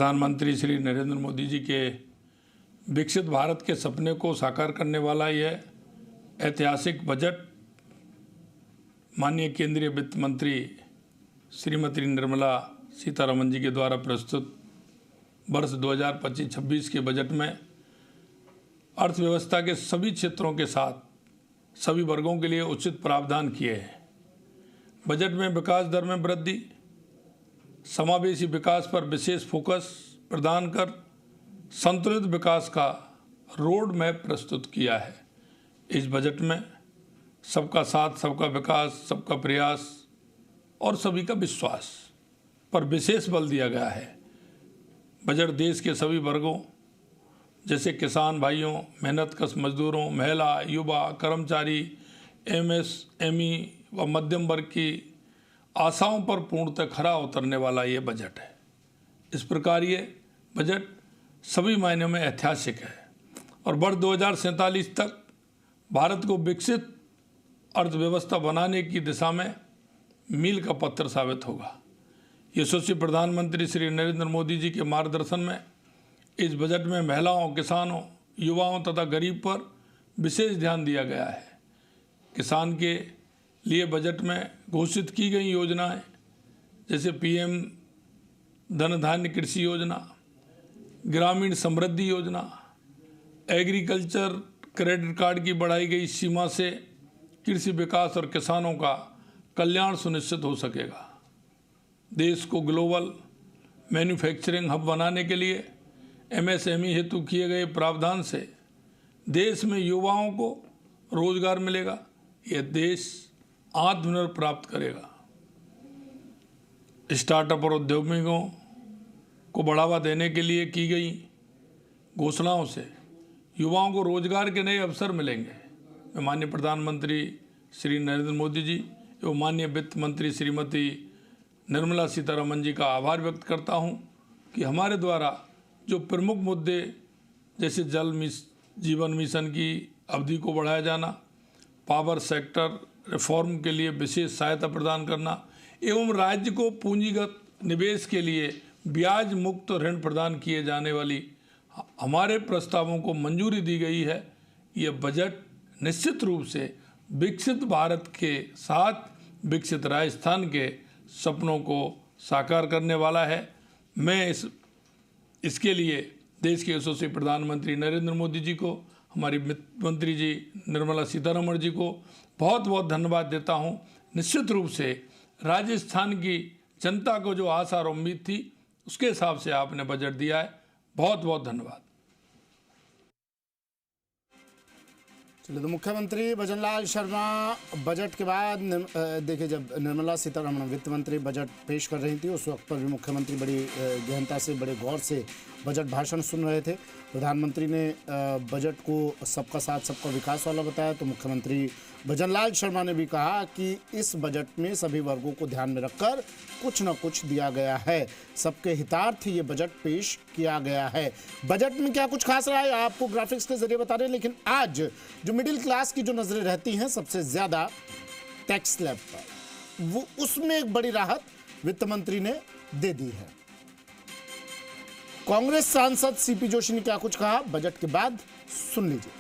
प्रधानमंत्री श्री नरेंद्र मोदी जी के विकसित भारत के सपने को साकार करने वाला यह ऐतिहासिक बजट माननीय केंद्रीय वित्त मंत्री श्रीमती निर्मला सीतारमण जी के द्वारा प्रस्तुत वर्ष 2025-26 के बजट में अर्थव्यवस्था के सभी क्षेत्रों के साथ सभी वर्गों के लिए उचित प्रावधान किए हैं। बजट में विकास दर में वृद्धि, समावेशी विकास पर विशेष फोकस प्रदान कर संतुलित विकास का रोड मैप प्रस्तुत किया है। इस बजट में सबका साथ, सबका विकास, सबका प्रयास और सभी का विश्वास पर विशेष बल दिया गया है। बजट देश के सभी वर्गों जैसे किसान भाइयों, मेहनतकश मजदूरों, महिला, युवा, कर्मचारी, एमएसएमई व मध्यम वर्ग की आशाओं पर पूर्णतः खरा उतरने वाला ये बजट है। इस प्रकार ये बजट सभी मायनों में ऐतिहासिक है और वर्ष 2047 तक भारत को विकसित अर्थव्यवस्था बनाने की दिशा में मील का पत्थर साबित होगा। यशस्वी प्रधानमंत्री श्री नरेंद्र मोदी जी के मार्गदर्शन में इस बजट में महिलाओं, किसानों, युवाओं तथा गरीब पर विशेष ध्यान दिया गया है। किसान के लिए बजट में घोषित की गई योजनाएं जैसे पीएम धन धान्य कृषि योजना, ग्रामीण समृद्धि योजना, एग्रीकल्चर क्रेडिट कार्ड की बढ़ाई गई सीमा से कृषि विकास और किसानों का कल्याण सुनिश्चित हो सकेगा। देश को ग्लोबल मैन्युफैक्चरिंग हब बनाने के लिए एमएसएमई हेतु किए गए प्रावधान से देश में युवाओं को रोजगार मिलेगा। यह देश आत्मनिर्भर प्राप्त करेगा। स्टार्टअप और उद्योगों को बढ़ावा देने के लिए की गई घोषणाओं से युवाओं को रोजगार के नए अवसर मिलेंगे। मैं माननीय प्रधानमंत्री श्री नरेंद्र मोदी जी एवं माननीय वित्त मंत्री श्रीमती निर्मला सीतारमण जी का आभार व्यक्त करता हूं कि हमारे द्वारा जो प्रमुख मुद्दे जैसे जीवन मिशन की अवधि को बढ़ाया जाना, पावर सेक्टर रिफॉर्म के लिए विशेष सहायता प्रदान करना एवं राज्य को पूंजीगत निवेश के लिए ब्याज मुक्त ऋण प्रदान किए जाने वाली हमारे प्रस्तावों को मंजूरी दी गई है। यह बजट निश्चित रूप से विकसित भारत के साथ विकसित राजस्थान के सपनों को साकार करने वाला है। मैं इसके लिए देश के यशस्वी प्रधानमंत्री नरेंद्र मोदी जी को, हमारी वित्त मंत्री जी निर्मला सीतारमण जी को बहुत बहुत धन्यवाद देता हूं। निश्चित रूप से राजस्थान की जनता को जो आशा और उम्मीद थी उसके हिसाब से आपने बजट दिया है। बहुत बहुत धन्यवाद। चलिए, तो मुख्यमंत्री भजनलाल शर्मा बजट के बाद देखिए, जब निर्मला सीतारमण वित्त मंत्री बजट पेश कर रही थी उस वक्त पर भी मुख्यमंत्री बड़ी गहनता से, बड़े गौर से बजट भाषण सुन रहे थे। प्रधानमंत्री ने बजट को सबका साथ सबका विकास वाला बताया, तो मुख्यमंत्री भजनलाल शर्मा ने भी कहा कि इस बजट में सभी वर्गों को ध्यान में रखकर कुछ न कुछ दिया गया है, सबके हितार्थ ये बजट पेश किया गया है। बजट में क्या कुछ खास रहा है आपको ग्राफिक्स के जरिए बता रहे हैं, लेकिन आज जो मिडिल क्लास की जो नजरें रहती हैं सबसे ज्यादा टैक्स स्लैब पर, वो उसमें एक बड़ी राहत वित्त मंत्री ने दे दी है। कांग्रेस सांसद सीपी जोशी ने क्या कुछ कहा बजट के बाद, सुन लीजिए।